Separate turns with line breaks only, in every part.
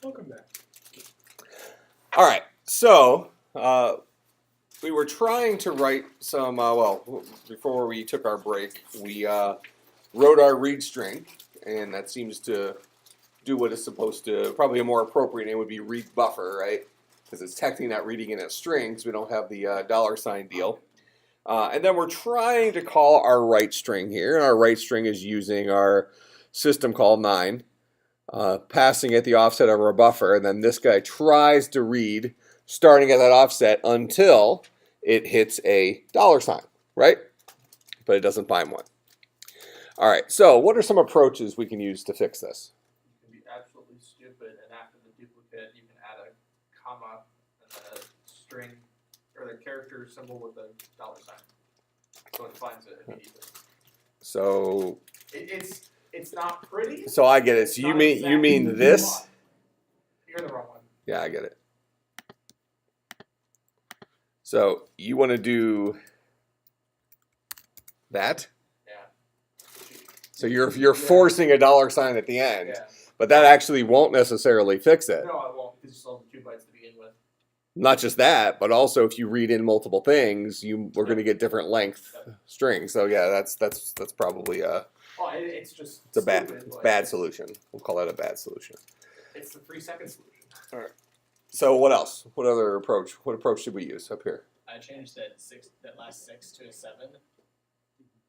Welcome back.
All right, so we were trying to write some, well, before we took our break, we wrote our read string, and that seems to do what it's supposed to. Probably a more appropriate name would be read buffer, right? Because it's technically not reading in a string, so we don't have the $sign deal. And then we're trying to call our write string here, and our write string is using our system call 9. Passing at the offset of our buffer, and then this guy tries to read starting at that offset until it hits a $sign, right? But it doesn't find one. All right, so what are some approaches we can use to fix this?
You can be absolutely stupid, and after the duplicate, you can add a comma and a string, or the character symbol with a $sign. So it finds it immediately.
So
It's not pretty.
So I get it. So you mean this?
You're the wrong one.
Yeah, I get it. So you want to do that?
Yeah.
So you're forcing a $sign at the end,
Yeah.
but that actually won't necessarily fix it.
No, I won't, because you still have 2 bytes to begin with.
Not just that, but also if you read in multiple things, we're going to get different length strings. So yeah, that's probably
It's just
it's a
stupid,
bad solution. We'll call that a bad solution.
It's the 3-second solution.
All right. So what else? What other approach? What approach should we use up here?
I changed that last 6 to a 7,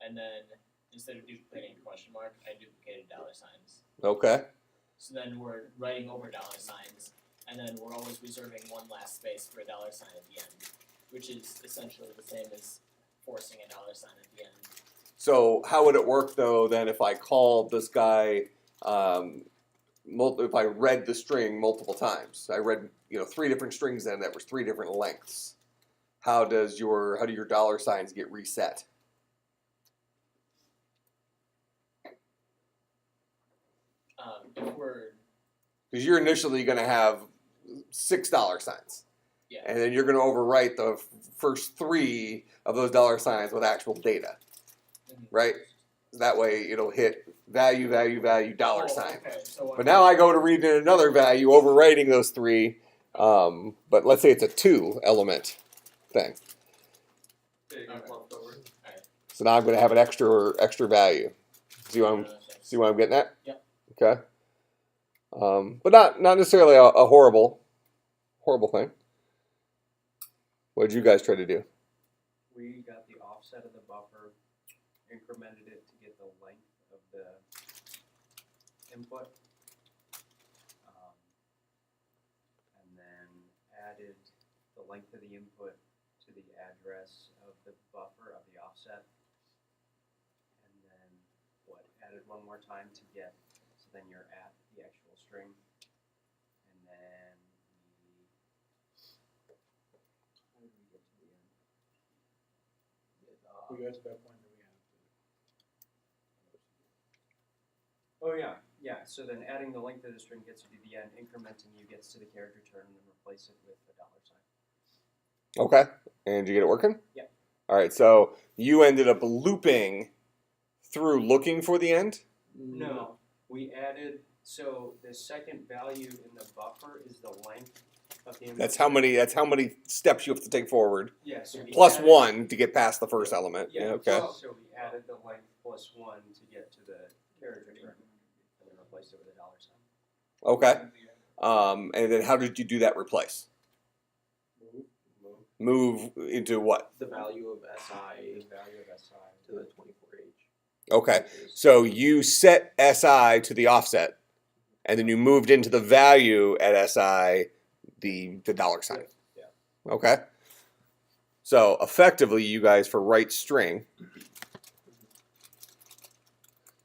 and then instead of duplicating a question mark, I duplicated $signs.
Okay.
So then we're writing over $signs, and then we're always reserving one last space for a $sign at the end, which is essentially the same as forcing a $sign at the end.
So how would it work though then if I called this guy, if I read the string multiple times? I read 3 different strings then that was 3 different lengths. How do your $signs get reset? Because you're initially going to have 6 $signs.
Yeah.
And then you're going to overwrite the first 3 of those $signs with actual data. Right? That way it'll hit value, value, value, $sign.
Okay. So
But now I go to read in another value, overwriting those 3. But let's say it's a 2 element thing. So now I'm going to have an extra value. See what I'm getting at?
Yep.
Okay. But not necessarily a horrible thing. What did you guys try to do?
We got the offset of the buffer, incremented it to get the length of the input, and then added the length of the input to the address of the buffer of the offset, and then added one more time to get, so then you're at the actual string, and then how did we get to the end?
We got to that point that we have to.
Oh yeah. So then adding the length of the string gets you to the end, incrementing you gets to the character turn, and then replace it with a $sign.
Okay. And did you get it working?
Yeah.
All right. So you ended up looping through looking for the end?
No, we added, so the second value in the buffer is the length of the input.
That's how many steps you have to take forward.
Yeah, so we
Plus
added,
1 to get past the first element.
Yeah,
Okay.
So we added the length plus 1 to get to the character turn, and then replaced it with a $sign.
Okay. And then how did you do that replace? Move into what?
The value of SI
The value of SI
to the 24H.
Okay. So you set SI to the offset, and then you moved into the value at SI the $sign.
Yeah.
Okay. So effectively, you guys for write string.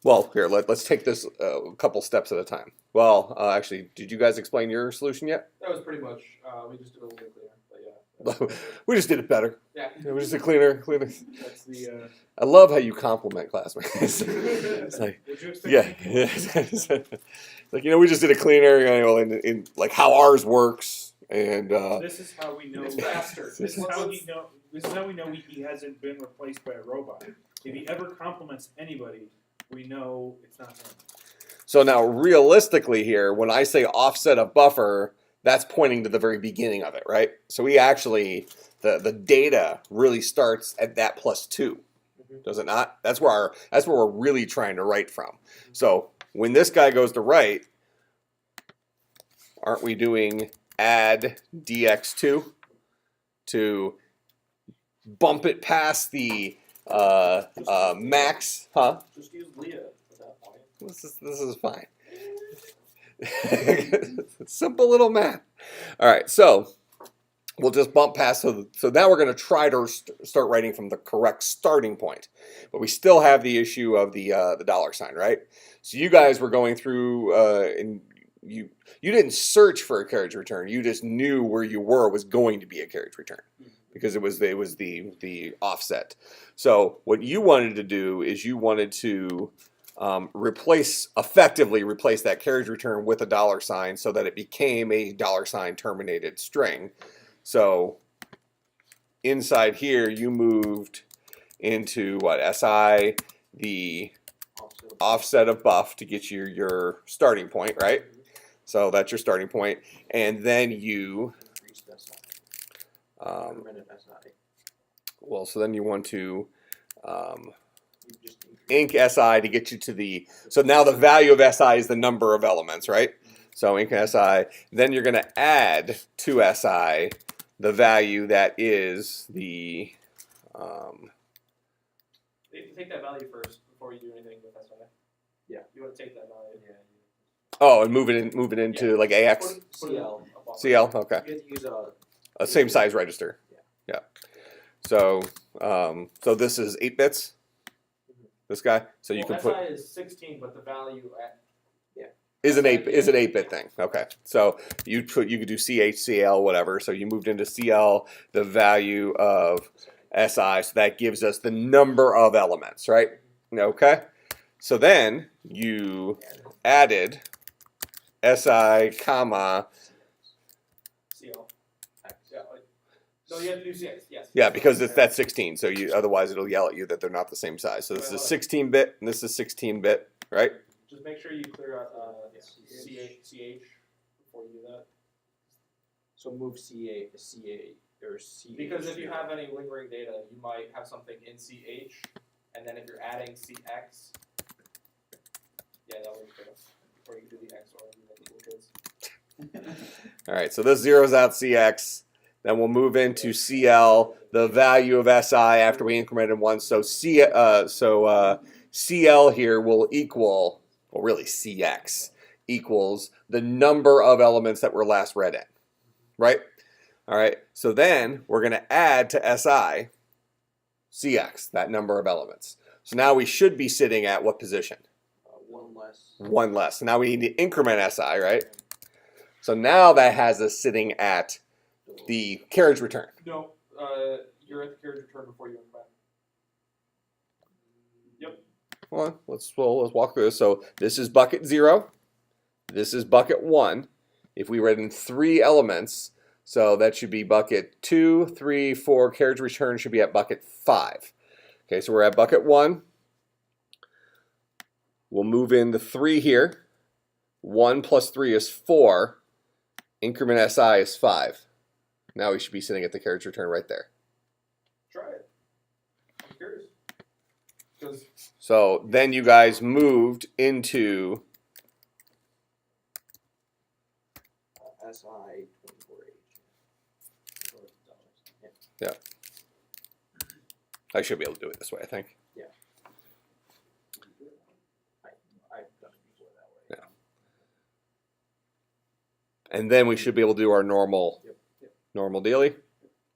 Well, here let's take this a couple steps at a time. Well, actually, did you guys explain your solution yet?
That was pretty much. We just did a little bit cleaner, but yeah.
We just did it better.
Yeah.
We just did cleaner.
That's the.
I love how you compliment classmates. It's like,
Would you expect
yeah, it's like we just did it cleaner, in like how ours works, and
This is how we know.
It's faster.
This is how we know. This is how we know he hasn't been replaced by a robot. If he ever compliments anybody, we know it's not him.
So now realistically here, when I say offset of buffer, that's pointing to the very beginning of it, right? So we actually, the data really starts at that +2, does it not? That's where we're really trying to write from. So when this guy goes to write, aren't we doing add dx2 to bump it past the max, huh?
Just use Leah at that point.
This is fine. Simple little math. All right, so we'll just bump past. So now we're going to try to start writing from the correct starting point, but we still have the issue of the $, right? So you guys were going through, and you didn't search for a carriage return. You just knew where you were was going to be a carriage return because it was the offset. So what you wanted to do is you wanted to effectively replace that carriage return with a $, so that it became a $, terminated string. So inside here, you moved into what? SI, the offset of buff to get you your starting point, right? So that's your starting point. And then you, well, so then you want to inc SI to get you to the, so now the value of SI is the number of elements, right? So inc SI, then you're going to add to SI the value that is the,
You take that value first before you do anything with SI.
Yeah.
You want to take that value.
Yeah.
oh, and move it into like AX,
Put it
CL.
up on
CL, okay.
You have to use
A same size register. Yeah. So, so this is 8 bits. This guy. So you can put
SI is 16, but the value at
is an 8-bit thing. Okay. So you could do CH, CL, whatever. So you moved into CL, the value of SI. So that gives us the number of elements, right? Okay. So then you added SI, comma.
CL. Yeah. No, you have to do CX. Yes.
Yeah, because that's 16. So you otherwise it'll yell at you that they're not the same size. So this is 16-bit and this is 16-bit, right?
Just make sure you clear out CH before you do that.
So move CA to CA or CH.
Because if you have any lingering data, you might have something in CH, and then if you're adding CX, yeah, that would be before you do the X or the duplicates.
All right, so this zeroes out CX. Then we'll move into CL, the value of SI after we incremented one. So CL here will equal, well, really CX equals the number of elements that were last read in, right? All right, so then we're going to add to SI CX, that number of elements. So now we should be sitting at what position?
One less.
One less. So now we need to increment SI, right? So now that has us sitting at the carriage return.
No, you're at the carriage return before you increment. Yep.
Well, let's walk through this. So this is bucket 0. This is bucket 1. If we read in 3 elements, so that should be bucket 2, 3, 4. Carriage return should be at bucket 5. Okay, so we're at bucket 1. We'll move in the 3 here. 1 plus 3 is 4. Increment SI is 5. Now we should be sitting at the carriage return right there.
Try it. I'm curious. Because
So then you guys moved into
SI 24H.
Yeah. I should be able to do it this way, I think.
I've done it before that way.
And then we should be able to do our normal
Yep.
normal daily.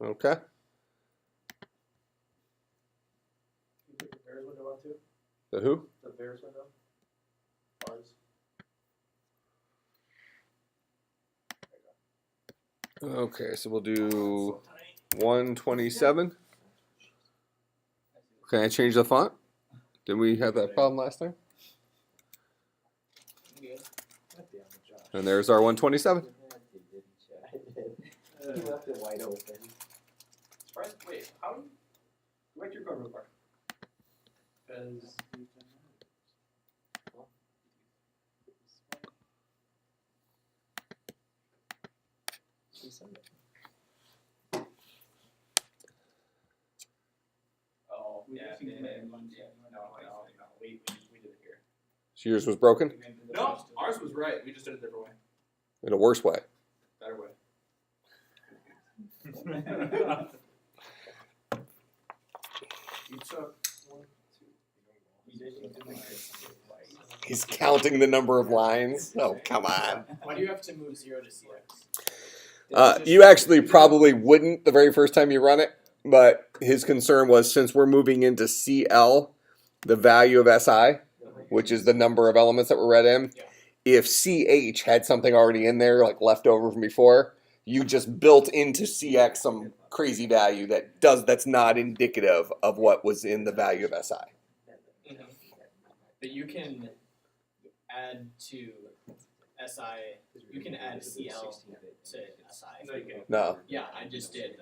Okay.
you put the Bears window on too?
The who?
The Bears window? Bars.
Okay, so we'll do 127. Can I change the font? Did we have that problem last time? And there's our 127.
He left it wide open.
Surprise? Wait, how? Go back to your code real quick. Because
We said it.
Oh,
We
yeah,
actually
yeah,
did
yeah,
it.
no, we did it here.
So yours was broken
No, ours was right, we just did it a different way,
in a worse way.
better way.
You took
He's counting the number of lines. Oh, come on.
Why do you have to move 0 to CX?
You actually probably wouldn't the very first time you run it, but his concern was since we're moving into CL, the value of SI, which is the number of elements that were read in,
Yeah.
if CH had something already in there, like left over from before, you just built into CX some crazy value that's not indicative of what was in the value of SI.
But you can add to SI, you can add CL to SI.
No, you can't.
No.
Yeah, I just did.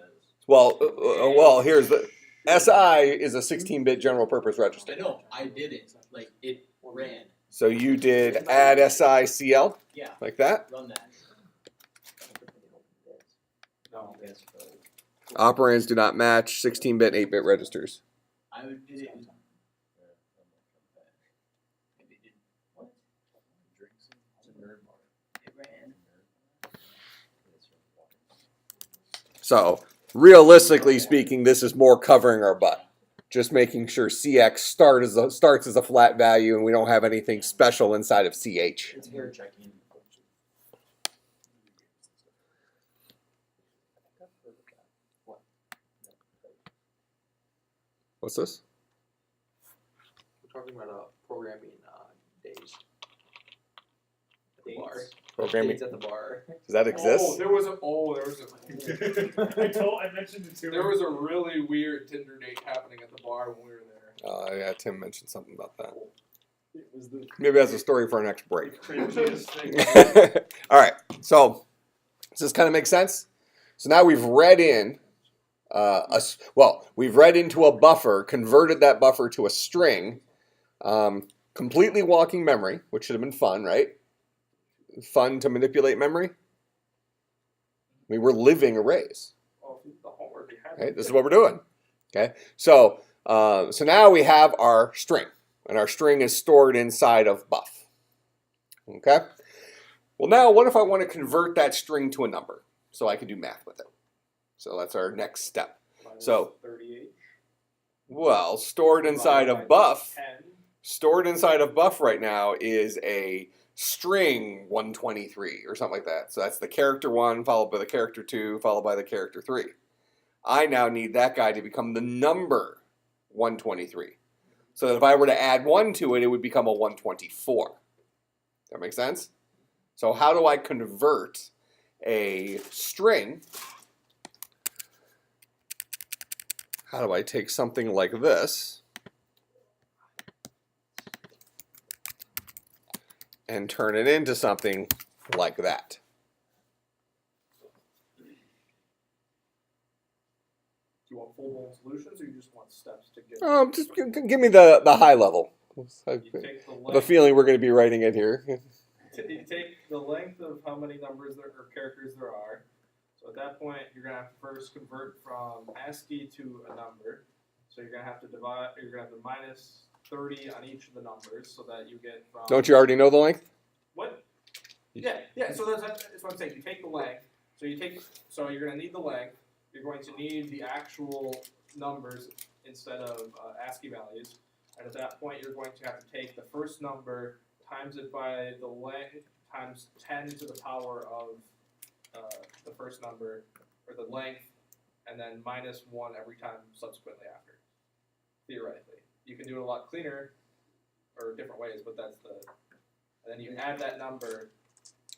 Well, here's the SI is a 16-bit general purpose register.
I know, I did it. Like, it ran.
So you did add SI CL
Yeah,
like that.
run that.
No.
Operands do not match 16-bit and 8-bit registers.
I would did it. Maybe it didn't. What? It ran.
So realistically speaking, this is more covering our butt. Just making sure CX starts as a flat value and we don't have anything special inside of CH.
It's hair checking.
What's this?
We're talking about programming days. At the bar.
Programming.
Days at the bar.
Does that exist?
Oh, there was a
I mentioned it too.
there was a really weird Tinder date happening at the bar when we were there.
Yeah, Tim mentioned something about that.
It was the
Maybe that's a story for our next break.
cringiest thing.
All right. So does this kind of make sense? So now we've read in we've read into a buffer, converted that buffer to a string, completely walking memory, which should have been fun, right? Fun to manipulate memory. We were living arrays.
Oh, the homework we had.
Okay, this is what we're doing. Okay, so now we have our string, and our string is stored inside of buff. Okay. Well, now what if I want to convert that string to a number so I can do math with it? So that's our next step. So
38.
well, stored inside of buff.
10.
Stored inside of buff right now is a string 123 or something like that. So that's the character 1 followed by the character 2 followed by the character 3. I now need that guy to become the number 123. So that if I were to add 1 to it, it would become a 124. That make sense? So how do I convert a string? How do I take something like this and turn it into something like that?
Do you want full-blown solutions, or you just want steps to get?
Just give me the high level. I
You take the
have a
length.
feeling we're going to be writing it here.
You take the length of how many numbers there or characters there are. So at that point, you're gonna have to first convert from ASCII to a number. So you're gonna have to divide. You're gonna have to minus 30 on each of the numbers, so that you get from.
Don't you already know the length?
What? Yeah. So that's what I'm saying. You take the length. So you're gonna need the length. You're going to need the actual numbers instead of ASCII values. And at that point, you're going to have to take the first number, times it by the length, times 10 to the power of the first number, or the length, and then minus 1 every time subsequently after. Theoretically. You can do it a lot cleaner, or different ways, but that's the... And then you add that number.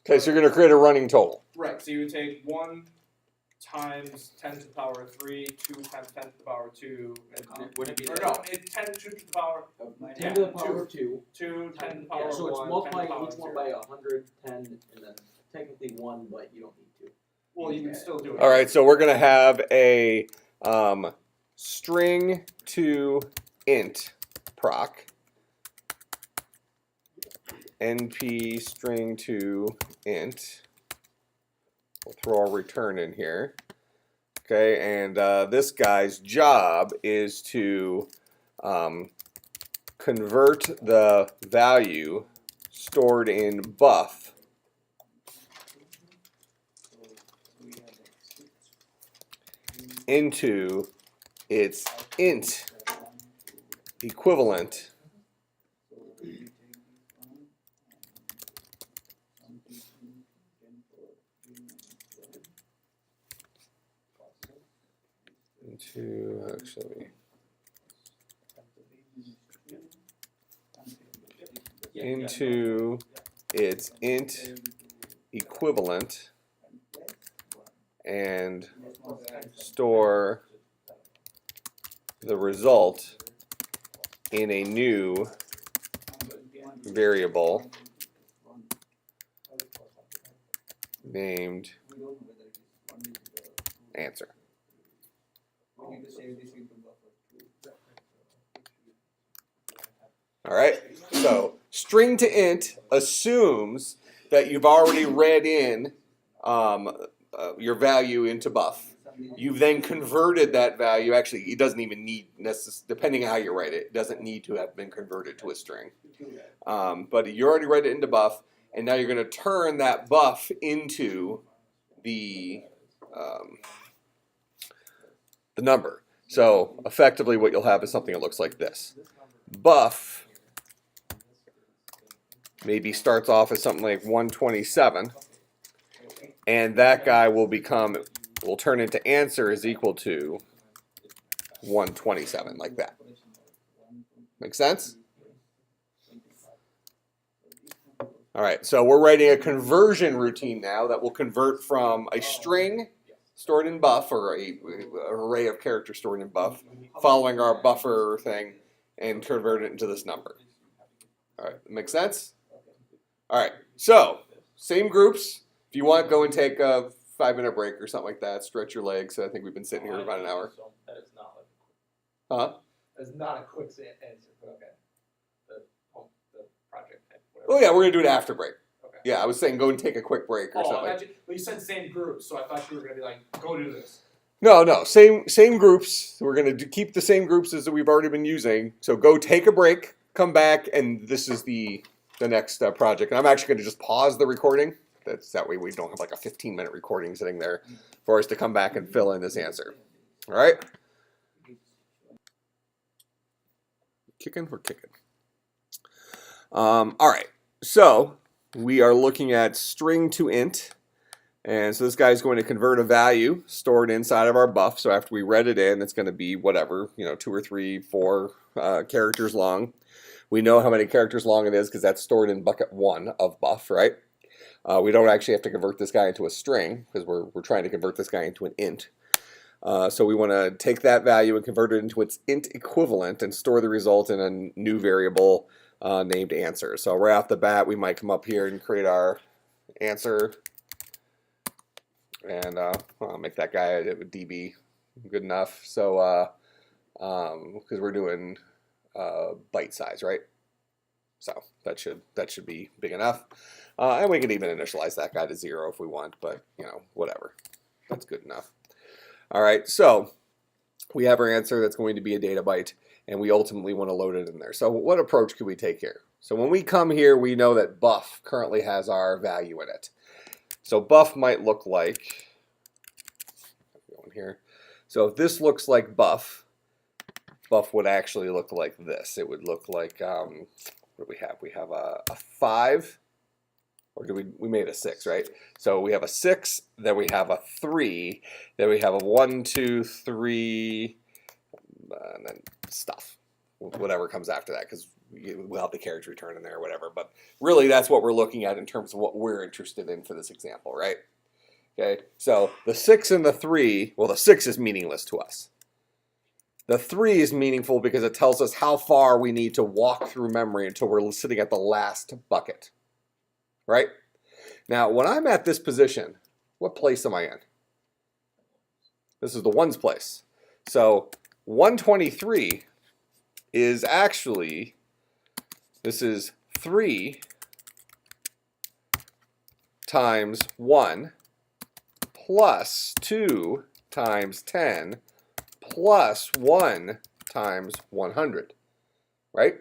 Okay, so you're going to create a running total.
Right, so you would take 1 times 10 to the power 3, 2 times 10 to the power 2, and
Would it be
or
that?
no, it's 10 to the power
10 to the power 2.
2, 10 to the power
Yeah, so it's
1, 10 to the
multiplying
power
each one
0.
by 110, and then technically 1, but you don't need to.
Well, you can still do it.
All right, so we're going to have a string to int proc, np string to int we'll throw a return in here. Okay, and this guy's job is to convert the value stored in buff into its int equivalent into, actually, into its int equivalent and store the result in a new variable named answer. All right, so string to int assumes that you've already read in your value into buff. You've then converted that value. Actually, it doesn't even need, depending on how you write it, it doesn't need to have been converted to a string. But you already read it into buff, and now you're going to turn that buff into the number. So effectively what you'll have is something that looks like this. Buff maybe starts off as something like 127, and that guy will turn into answer is equal to 127, like that. Make sense? All right, so we're writing a conversion routine now that will convert from a string stored in buff, or an array of characters stored in buff, following our buffer thing, and convert it into this number. All right, make sense? All right, so same groups. If you want, go and take a 5-minute break or something like that. Stretch your legs. I think we've been sitting here about an hour.
That is not like
Huh?
that's not a quick answer, but okay. The project type, whatever.
Oh yeah, we're gonna do it after break.
Okay.
Yeah, I was saying go and take a quick break or
Oh,
something.
imagine, well, you said same group, so I thought you were gonna be like, go do this.
No, same groups. We're gonna keep the same groups as we've already been using. So go take a break, come back, and this is the next project. And I'm actually gonna just pause the recording. That way we don't have like a 15-minute recording sitting there for us to come back and fill in this answer. All right? Kicking? We're kicking. All right. So we are looking at string to int. And so this guy is going to convert a value stored inside of our buff. So after we read it in, it's going to be whatever, 2 or 3, 4 characters long. We know how many characters long it is because that's stored in bucket 1 of buff, right? We don't actually have to convert this guy into a string because we're trying to convert this guy into an int. So we want to take that value and convert it into its int equivalent and store the result in a new variable named answer. So right off the bat, we might come up here and create our answer. And I'll make that guy a DB good enough. So because we're doing byte size, right? So that should be big enough. And we can even initialize that guy to 0 if we want, but whatever. That's good enough. All right, so we have our answer that's going to be a data byte, and we ultimately want to load it in there. So what approach could we take here? So when we come here, we know that buff currently has our value in it. So buff might look like, going here. So if this looks like buff would actually look like this. It would look like, what do we have? We have a 5, or do we made a 6, right? So we have a 6, then we have a 3, then we have a 1, 2, 3, and then stuff, whatever comes after that, because we'll have the carriage return in there or whatever. But really, that's what we're looking at in terms of what we're interested in for this example, right? Okay, so the 6 and the 3, well, the 6 is meaningless to us. The 3 is meaningful because it tells us how far we need to walk through memory until we're sitting at the last bucket, right? Now, when I'm at this position, what place am I in? This is the 1's place. So 123 is actually, this is 3 times 1 plus 2 times 10 plus 1 times 100, right?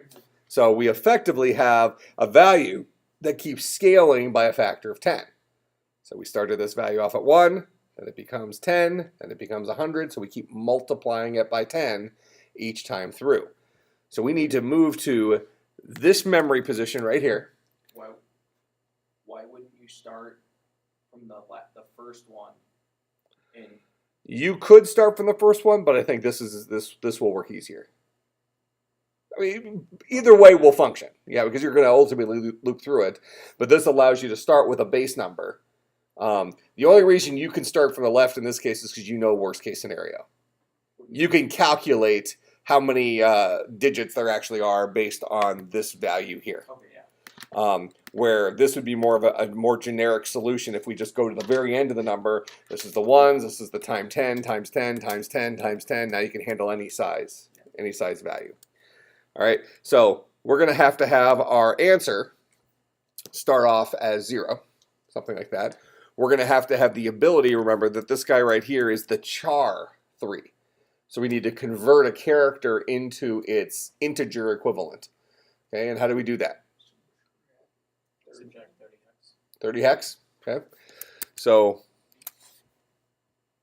So we effectively have a value that keeps scaling by a factor of 10. So we started this value off at 1, then it becomes 10, then it becomes 100, so we keep multiplying it by 10 each time through. So we need to move to this memory position right here.
Why wouldn't you start from the first one?
You could start from the first one, but I think this will work easier. I mean, either way will function. Yeah, because you're going to ultimately loop through it. But this allows you to start with a base number. The only reason you can start from the left in this case is because you know worst case scenario. You can calculate how many digits there actually are based on this value here.
Okay, yeah.
Where this would be more of a more generic solution if we just go to the very end of the number. This is the ones, this is the time 10, times 10, times 10, times 10. Now you can handle any size value. All right, so we're going to have our answer start off as 0, something like that. We're going to have the ability, remember that this guy right here is the char 3. So we need to convert a character into its integer equivalent. Okay, and how do we do that?
Subtract 30 hex.
30 hex, okay. So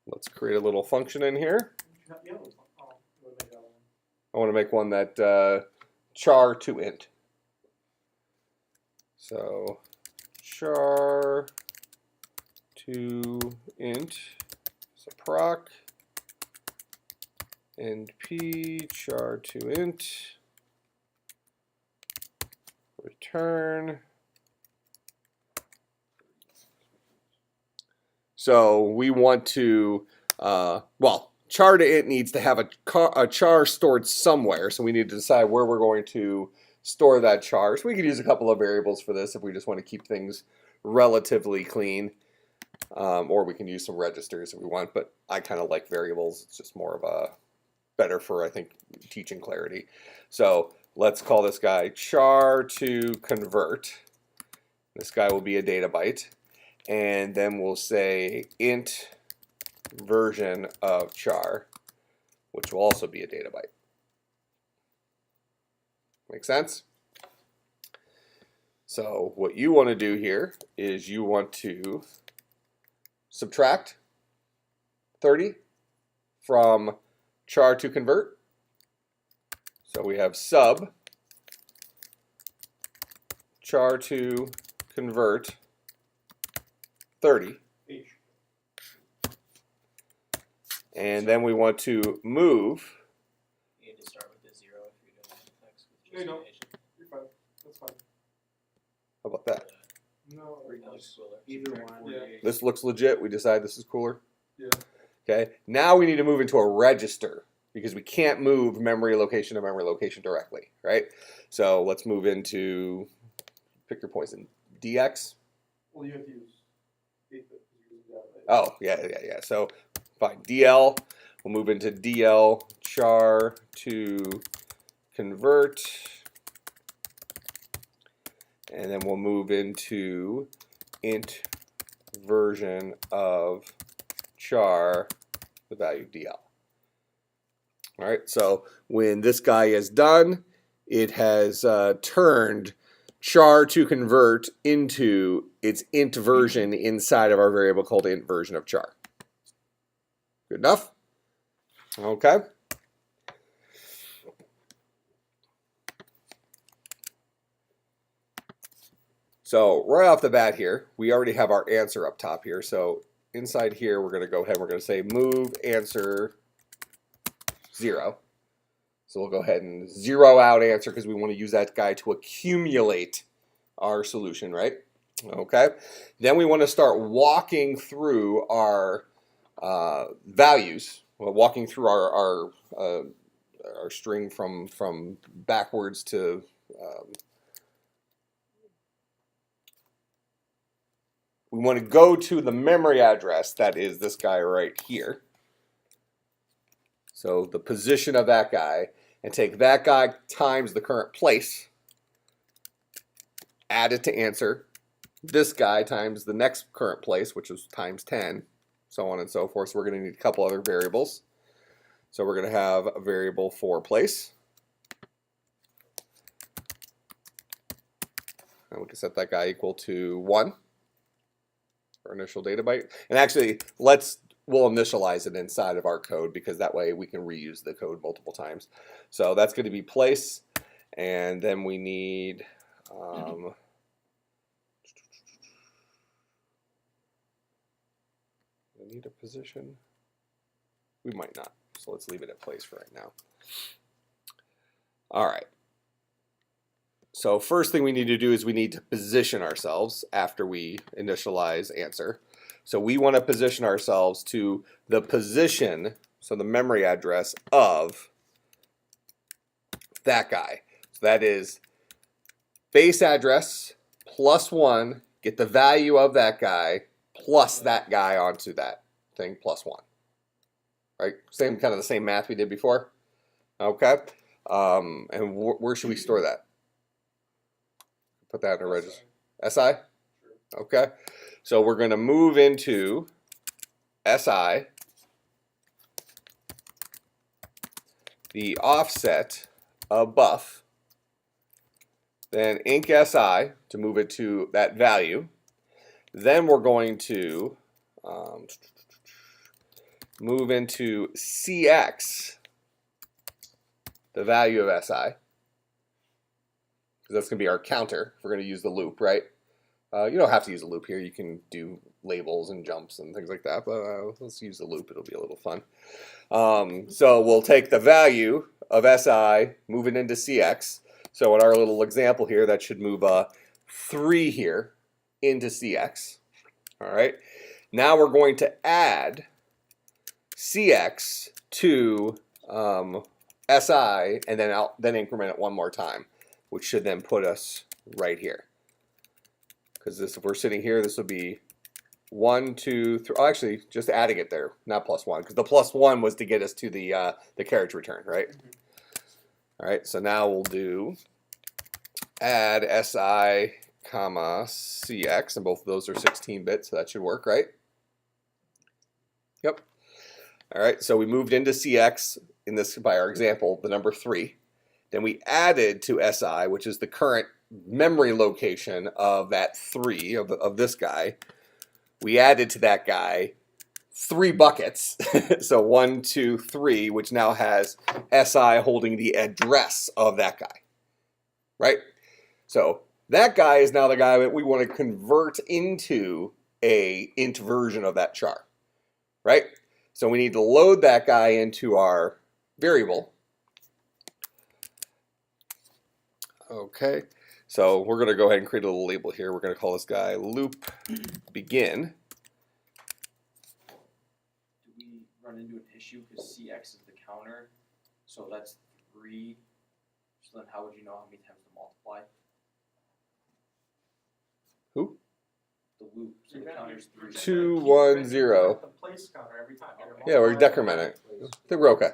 let's create a little function in here. I want to make one that char to int. So char to int, so proc, np char to int, return. So we want to, char to int needs to have a char stored somewhere, so we need to decide where we're going to store that char. So we could use a couple of variables for this if we just want to keep things relatively clean, or we can use some registers if we want, but I kind of like variables. It's just more of a, better for, I think, teaching clarity. So let's call this guy char to convert. This guy will be a data byte. And then we'll say int version of char, which will also be a data byte. Make sense? So what you want to do here is you want to subtract 30 from char to convert. So we have sub char to convert 30. And then we want to move.
You need to start with the 0 if you're doing hex with
No, you don't.
justification.
You're fine. That's fine.
How about that?
No.
That looks cooler.
Either
Subtract
one.
48.
This looks legit. We decide this is cooler.
Yeah.
Okay. Now we need to move into a register because we can't move memory location to memory location directly, right? So let's move into, pick your poison, DX.
Well, you have to use 8-bit.
Oh, yeah. So fine, DL. We'll move into DL char to convert. And then we'll move into int version of char, the value DL. All right, so when this guy is done, it has turned char to convert into its int version inside of our variable called int version of char. Good enough? Okay. So right off the bat here, we already have our answer up top here. So inside here, we're going to go ahead and we're going to say move answer 0. So we'll go ahead and zero out answer because we want to use that guy to accumulate our solution, right? Okay. Then we want to start walking through our values, walking through our string from backwards to we want to go to the memory address that is this guy right here. So the position of that guy, and take that guy times the current place, add it to answer, this guy times the next current place, which is times 10, so on and so forth. So we're going to need a couple other variables. So we're going to have a variable for place. And we can set that guy equal to 1 for initial data byte. And actually, we'll initialize it inside of our code because that way we can reuse the code multiple times. So that's going to be place. And then we need a position. We might not. So let's leave it at place for right now. All right. So first thing we need to do is we need to position ourselves after we initialize answer. So we want to position ourselves to the position, so the memory address of that guy. So that is base address plus 1, get the value of that guy plus that guy onto that thing plus 1. Right? Same kind of the same math we did before. Okay. And where should we store that? Put that in a register. SI? Okay. So we're going to move into SI, the offset of buff, then inc SI to move it to that value. Then we're going to move into CX, the value of SI. That's going to be our counter if we're going to use the loop, right? You don't have to use a loop here. You can do labels and jumps and things like that, but let's use the loop. It'll be a little fun. So we'll take the value of SI, move it into CX. So in our little example here, that should move 3 here into CX. All right. Now we're going to add CX to SI, and then increment it one more time, which should then put us right here. Because if we're sitting here, this would be 1, 2, 3. Oh, actually, just adding it there, not plus 1, because the plus 1 was to get us to the carriage return, right? All right, so now we'll do add SI, comma CX, and both of those are 16-bit, so that should work, right? Yep. All right, so we moved into CX in this, by our example, the number 3. Then we added to SI, which is the current memory location of that 3, of this guy. We added to that guy 3 buckets. So 1, 2, 3, which now has SI holding the address of that guy. Right? So that guy is now the guy that we want to convert into a int version of that char. Right? So we need to load that guy into our variable. Okay, so we're going to go ahead and create a little label here. We're going to call this guy loop begin.
Do we run into an issue because CX is the counter, so that's 3. So then how would you know how many times to multiply?
Who?
The loop, so the counter's 3.
2, 1, 0.
The place counter every time.
Yeah, we're decrementing. I think we're okay.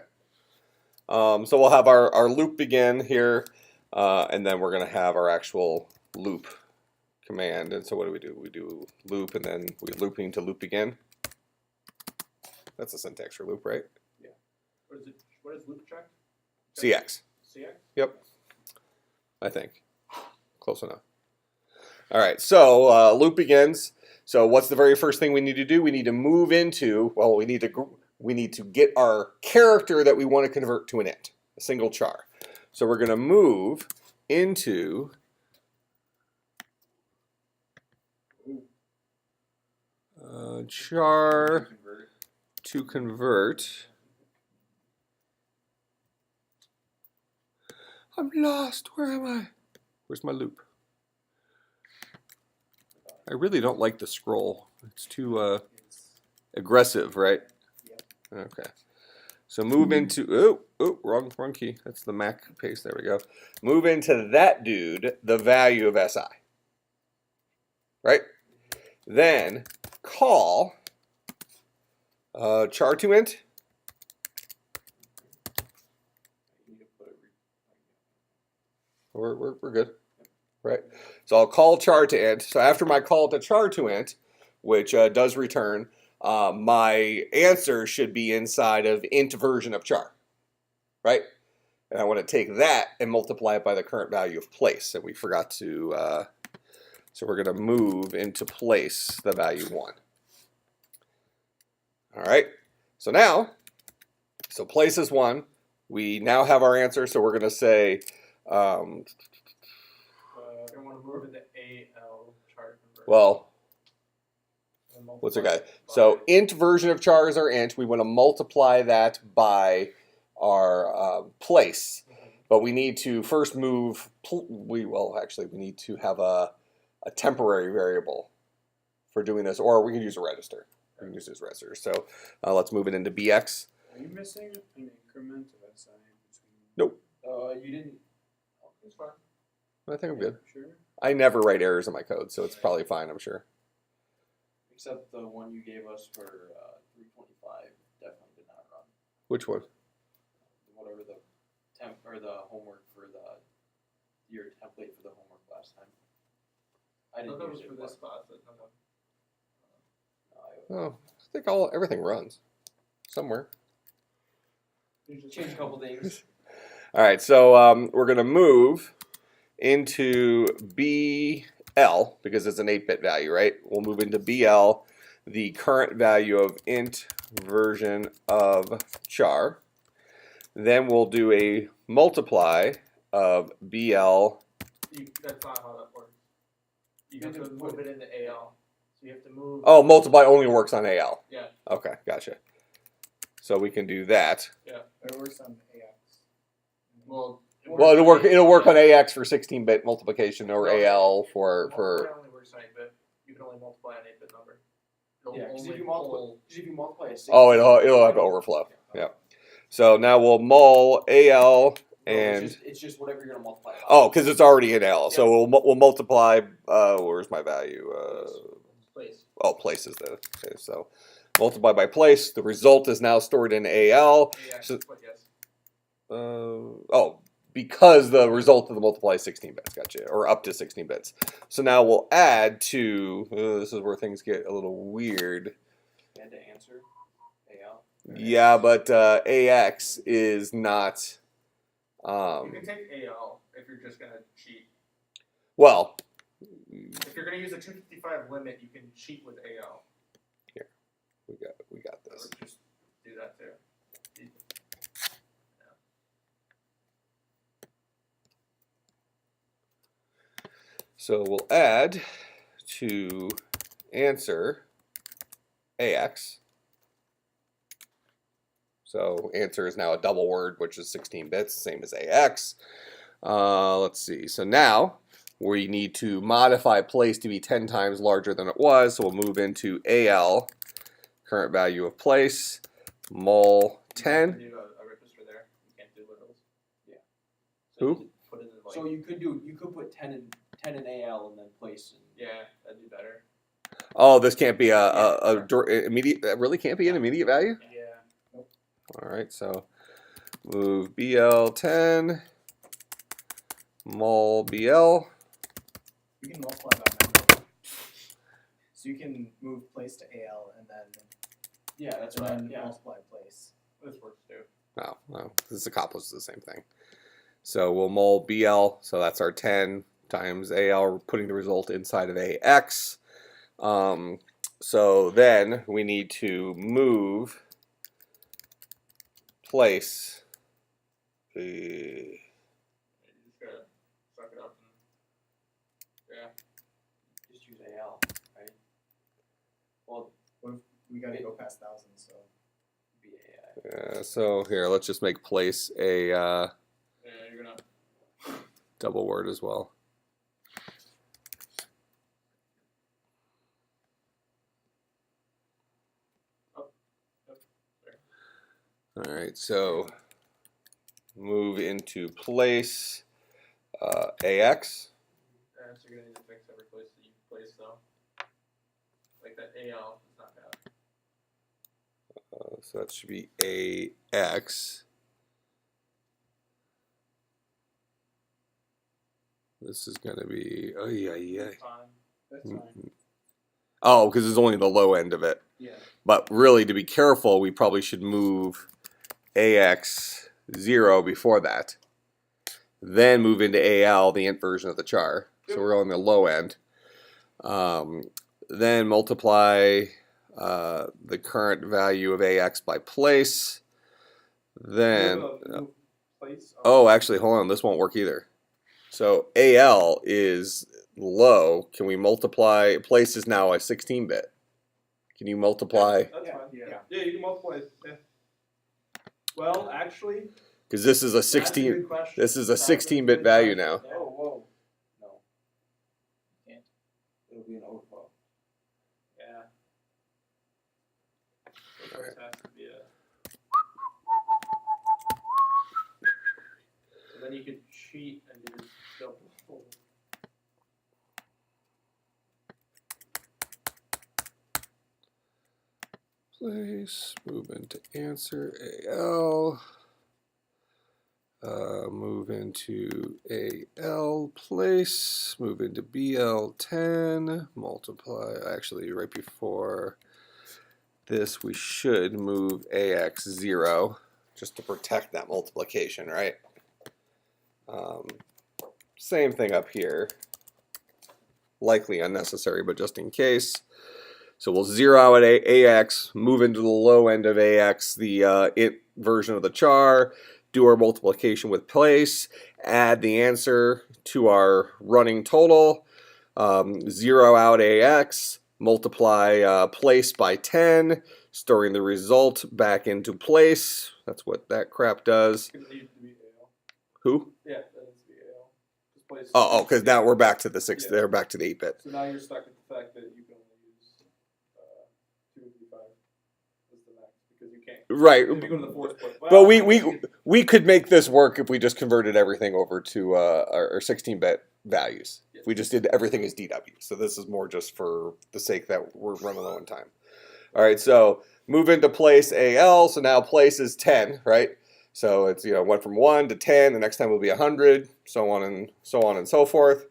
So we'll have our loop begin here. And then we're going to have our actual loop command. And so what do? We do loop, and then we're looping to loop again. That's a syntax for loop, right?
Yeah. What is it? What is loop check?
CX.
CX?
Yep. I think. Close enough. All right, so loop begins. So what's the very first thing we need to do? We need to move into, well, we need to get our character that we want to convert to an int, a single char. So we're going to move into char to convert. I'm lost. Where am I? Where's my loop? I really don't like the scroll. It's too aggressive, right? Okay. So move into, wrong key. That's the Mac paste. There we go. Move into that dude, the value of SI. Right? Then call char to int. We're good. Right? So I'll call char to int. So after my call to char to int, which does return, my answer should be inside of int version of char, right? And I want to take that and multiply it by the current value of place. And we forgot to, so we're going to move into place the value 1. All right, so now, so place is 1. We now have our answer, so we're going to say,
I want to move into AL chart conversion.
well,
And
what's it
multiply
got?
by-
So int version of char is our int. We want to multiply that by our place. But we need to first move, we need to have a temporary variable for doing this, or we can use a register. We can use this register. So let's move it into bx.
Are you missing an increment of SI between?
Nope,
You didn't. Oh, it's fine.
I think I'm good.
Sure.
I never write errors in my code, so it's probably fine, I'm sure.
Except the one you gave us for 325 definitely did not run.
Which one?
Whatever the temp or the homework for your template for the homework last time. I
I
didn't
thought that
use
was
it.
for
but-
this class, but no.
no,
Oh, I think everything runs somewhere.
You just
Change a couple things.
All right, so we're going to move into BL because it's an 8-bit value, right? We'll move into BL, the current value of int version of char. Then we'll do a multiply of BL.
That's not how that works. You have to move it into AL. So you have to move.
Oh, multiply only works on AL.
Yeah.
Okay, gotcha. So we can do that.
But it works on AX.
Well,
Well, it'll work on AX for 16-bit multiplication or AL for
Multiply only works on 8-bit. You can only multiply an 8-bit number. It'll
Yeah, because
only
if you
pull-
multiply a 6.
oh, it'll have overflow. Yeah. So now we'll mul AL and
it's just whatever you're gonna multiply. it by.
oh, because it's already in L. So we'll multiply. Where's my value?
Place.
Oh, place is the okay. So multiply by place. The result is now stored in AL.
AX,
So-
but yes.
Because the result of the multiply is 16 bits. Gotcha. Or up to 16 bits. So now we'll add to. This is where things get a little weird.
You had to answer AL.
Yeah, but AX is not.
You can take AL if you're just gonna cheat.
Well,
If you're gonna use a 255 limit, you can cheat with AL.
we got
I
this.
would just do that too.
So we'll add to answer AX. So answer is now a double word, which is 16 bits, same as AX. Let's see. So now we need to modify place to be 10 times larger than it was. So we'll move into AL, current value of place, mul 10.
You do a register there. You can't do littles.
Who?
You put it in like.
So you could put 10 in AL and then place in.
Yeah, that'd be better.
Oh, this can't be a immediate. That really can't be an immediate value.
Yeah.
All right, so move BL 10, mul BL.
We can multiply by number. So you can move place to AL and
Yeah, that's
then
right. Yeah.
multiply place.
This works too.
Oh, no, this accomplishes the same thing. So we'll mul BL, so that's our 10 times AL, putting the result inside of AX. So then we need to move place.
You just gotta suck it up and. Yeah.
Just use AL, right? Well,
We gotta go past thousands, so.
be AI.
So here, let's just make place a
Yeah, you're gonna.
double word as well. All right, so move into place AX.
Yeah, so you're gonna need to fix every place that you place though. Like that AL is not bad.
So that should be AX. This is going to be, oh yeah.
Fine.
That's fine.
Oh, because it's only the low end of it.
Yeah.
But really, to be careful, we probably should move AX0 before that. Then move into AL, the int version of the char. So we're on the low end. Then multiply the current value of AX by place. Then,
Move place.
oh, actually, hold on. This won't work either. So AL is low. Can we multiply? Place is now a 16-bit. Can you multiply?
That's fine.
Yeah.
Yeah, you can multiply. Yeah. Well, actually,
Because this is a
that's a
16.
good question.
This is a
That's a
16-bit
good
value
question.
now.
Oh, whoa.
No.
Can't.
It'll be an overflow.
Yeah. So this has to be a. So then you could cheat and do double.
Place, move into answer AL, move into AL place, move into BL10, multiply, actually right before this we should move AX0 just to protect that multiplication, right? Same thing up here, likely unnecessary, but just in case. So we'll zero out at AX, move into the low end of AX, the int version of the char, do our multiplication with place, add the answer to our running total, zero out AX, multiply place by 10, storing the result back into place. That's what that crap does.
It needs to be AL.
Who?
Yeah, that needs to be AL. Just place.
Oh, because now we're back to the 6.
Yeah.
They're back to the 8-bit.
So now you're stuck with the fact that you can only use 255 as the max because you can't.
Right.
If you go to the force plate.
But
Well,
we could make this work if we just converted everything over to our 16-bit values.
Yeah.
We just did everything as DW. So this is more just for the sake that we're running low on time. All right, so move into place AL. So now place is 10, right? So it's went from 1 to 10. The next time will be 100, so on and so forth.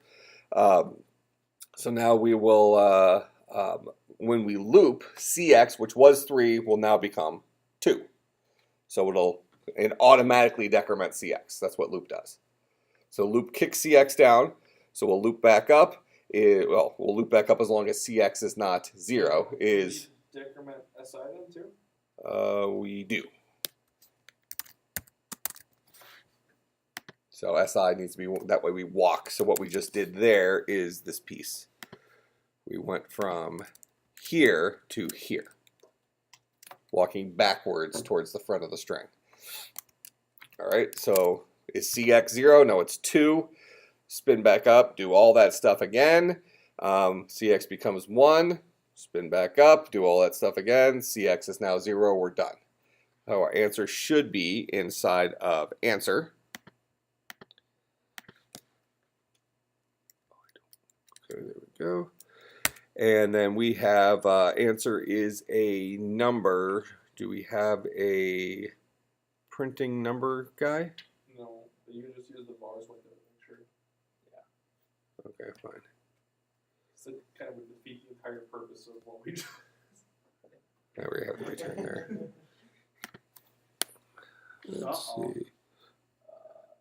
So now we will when we loop CX, which was 3, will now become 2. So it automatically decrement CX. That's what loop does. So loop kicks CX down. So we'll loop back up. We'll loop back up as long as CX is not 0. Is
decrement SI then too?
we do. So SI needs to be, that way we walk. So what we just did there is this piece. We went from here to here, walking backwards towards the front of the string. All right, so is CX 0? No, it's 2. Spin back up, do all that stuff again. CX becomes 1. Spin back up, do all that stuff again. CX is now 0. We're done. So our answer should be inside of answer. Okay, there we go. And then we have answer is a number. Do we have a printing number guy?
No, but you can just use the bars window to make sure.
Okay, fine.
So it kind of would defeat the entire purpose of what we just.
Now we have the return there. Let's
Uh-oh.
see.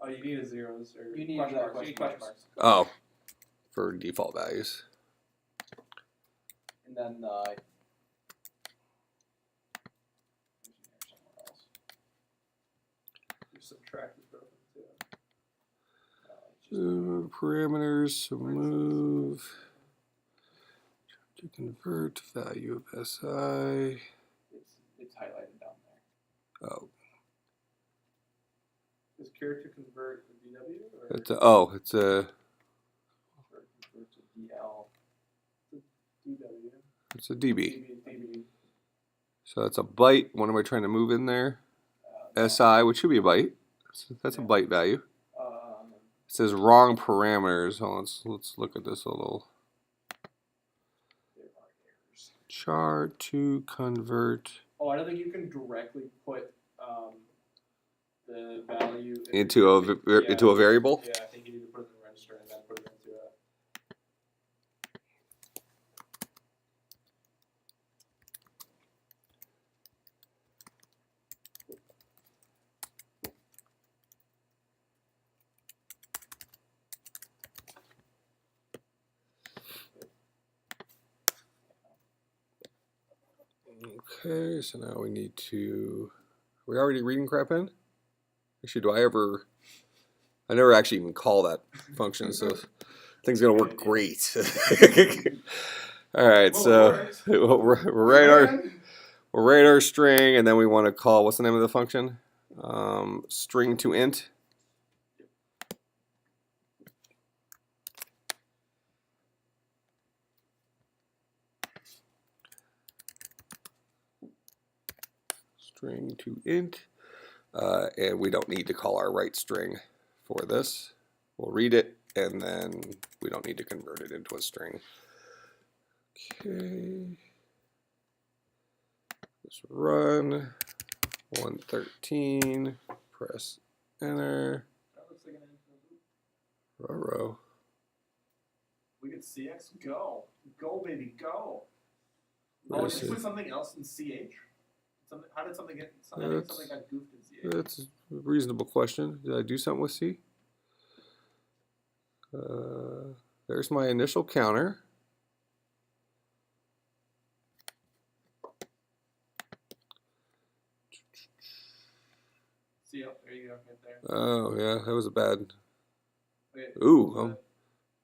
Oh, you need a zeros or
You need
question marks. You
question
need question
marks.
marks.
Oh, for default values.
And then somewhere else.
You subtract it from it too.
Parameters, so move to convert value of SI.
It's highlighted down there.
Oh,
Is care to convert the DW or
it's a
Or convert to DL.
DW?
it's a DB.
DB.
So that's a byte. What am I trying to move in there? SI, which should be a byte. That's a byte value. It says wrong parameters. Oh, let's look at this a little.
There are errors.
Char to convert
Oh, I don't think you can directly put the value
into a variable.
Yeah, I think you need to put it in the register and then put it into a.
Okay, so now we need to. Are we already reading crap in? Actually, do I ever? I never actually even call that function, so thing's gonna work great. All right, so we'll write our string, and then we want to call, what's the name of the function? String to int. String to int, and we don't need to call our write string for this. We'll read it, and then we don't need to convert it into a string. Okay. Let's run 113. Press enter.
That looks like an infinite loop.
Row.
We get CX. Go, baby, go.
Where
Oh,
is
did you
it?
put something else in CH? Something? How did something get? I think something got goofed in CH.
That's a reasonable question. Did I do something with C? There's my initial counter.
See, oh, there you go, right there.
Oh yeah, that was a bad.
Okay.
Ooh,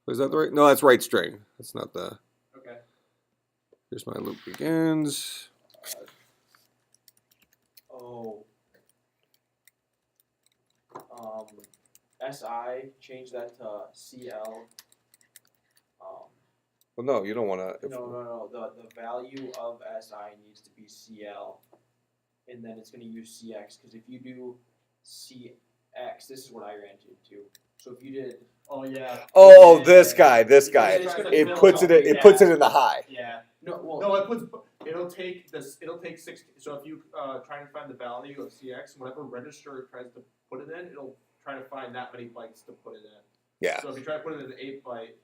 was that the right? No, that's right string. That's not the.
Okay.
Here's my loop begins.
Oh. SI, change that to CL.
Well, no, you don't want to.
No. The value of SI needs to be CL, and then it's going to use CX. Because if you do CX, this is what I ran into. So if you did,
Oh yeah.
Oh, this guy.
It's gonna
It
build
puts
up.
it puts it in the high.
Yeah.
no, well,
No, it puts. It'll take this. It'll take 6. So if you try and find the value of CX, whatever register it tries to put it in, it'll try to find that many bytes to put it in.
Yeah.
So if you try to put it in an 8-byte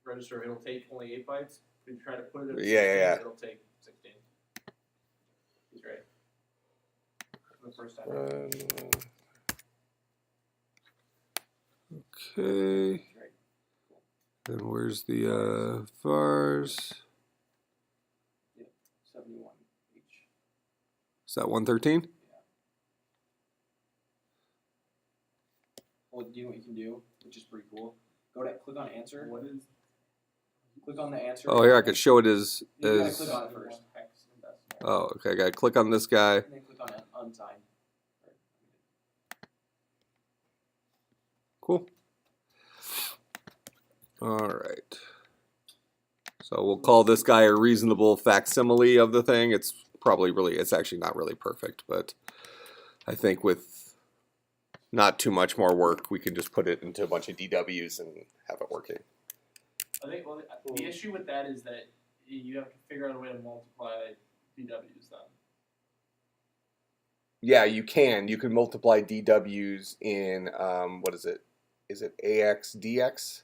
register, it'll take only 8 bytes. If you try to put it in a 16,
Yeah.
it'll take 16. He's right. The first time.
Okay. Then where's the vars?
71 each.
Is that 113?
Well, do you know what you can do, which is pretty cool? Click on answer.
What is?
Click on the answer.
Oh, here I could show it as.
You gotta click on it first.
Oh, okay. I gotta click on this guy.
And then click on unsigned.
Cool. All right. So we'll call this guy a reasonable facsimile of the thing. It's probably it's actually not really perfect, but I think with not too much more work, we can just put it into a bunch of DWs and have it working.
I think the issue with that is that you have to figure out a way to multiply DWs then.
Yeah, you can. You can multiply DWs in, what is it? Is it AX, DX?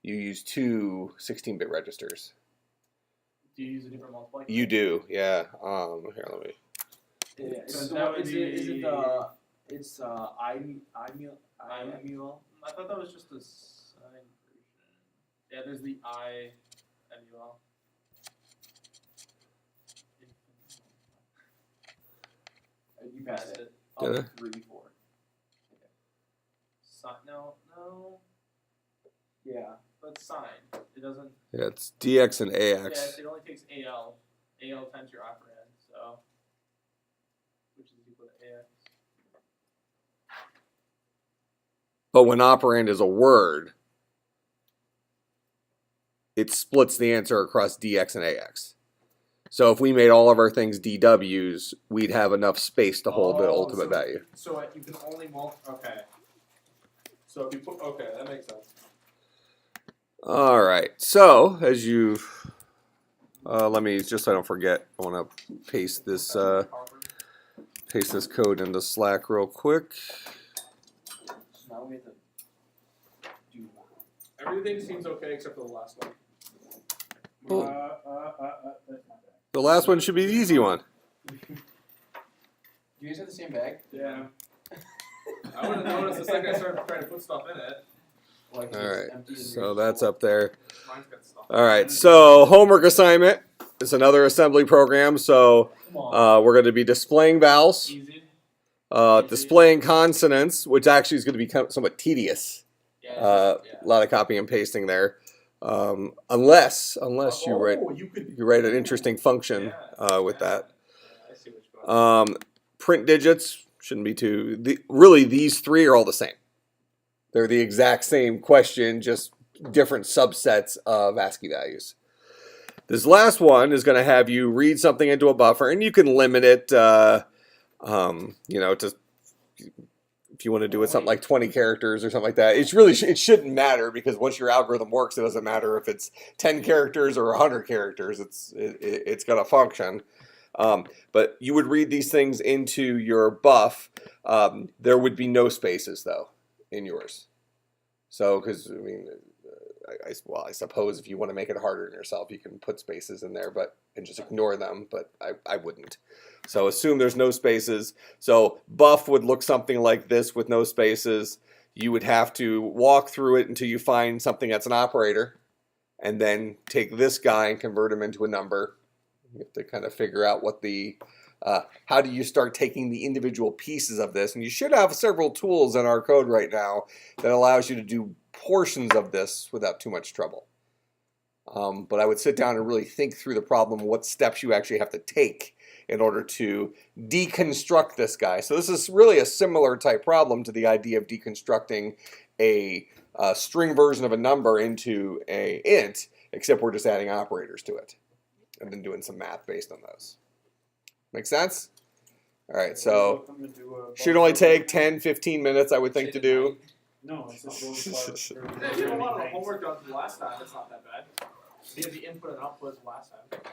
You use two 16-bit registers.
Do you use a different multiplier?
You do, yeah. Here, let me.
Yeah,
So that would
it's IMUL.
I thought that was just a signed version. Yeah, there's the IMUL.
You passed it.
Did I?
3, 4.
No.
Yeah.
But signed. It doesn't.
Yeah, it's DX and
Yeah,
AX.
it only takes AL. AL times your operand, so. Which is equal to AX.
But when operand is a word, it splits the answer across DX and AX. So if we made all of our things DWs, we'd have enough space to hold the ultimate value.
So you can only okay. So if you put that makes sense.
All right. So as you, let me just so I don't forget, I want to paste this code into Slack real quick.
So now we have to do.
Everything seems okay except for the last one.
Oh. The last one should be the easy one.
Do you guys have the same bag?
Yeah. I would have noticed the second I started trying to put stuff in it.
Like
All
it's
right.
empty and
So
yours
that's
full?
up there.
Mine's got stuff.
All right. So homework assignment. is another assembly program. So
Come on.
we're going to be displaying vowels,
Easy.
displaying consonants, which actually is going to be somewhat tedious.
Yeah.
A lot of copy and pasting there, unless you write
you could.
you write an interesting function with that.
I see what's going on.
Print digits shouldn't be too. Really, these three are all the same. They're the exact same question, just different subsets of ASCII values. This last one is going to have you read something into a buffer, and you can limit it, to if you want to do it something like 20 characters or something like that. It shouldn't matter, because once your algorithm works, it doesn't matter if it's 10 characters or 100 characters. It's going to function. But you would read these things into your buff. There would be no spaces though in yours. So, because I mean, I suppose if you want to make it harder on yourself, you can put spaces in there, and just ignore them. But I wouldn't. So assume there's no spaces. So buff would look something like this with no spaces. You would have to walk through it until you find something that's an operator, and then take this guy and convert him into a number. You have to kind of figure out what how do you start taking the individual pieces of this. And you should have several tools in our code right now that allows you to do portions of this without too much trouble. But I would sit down and really think through the problem, what steps you actually have to take in order to deconstruct this guy. So this is really a similar type problem to the idea of deconstructing a string version of a number into a int, except we're just adding operators to it and then doing some math based on those. Make sense? All right, so should only take 10, 15 minutes, I would think, to do.
No, it's just
Yeah, you have a lot of the homework done from last time. It's not that bad. You had the input and output last time. It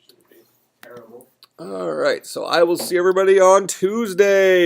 shouldn't be terrible.
All right, so I will see everybody on Tuesday.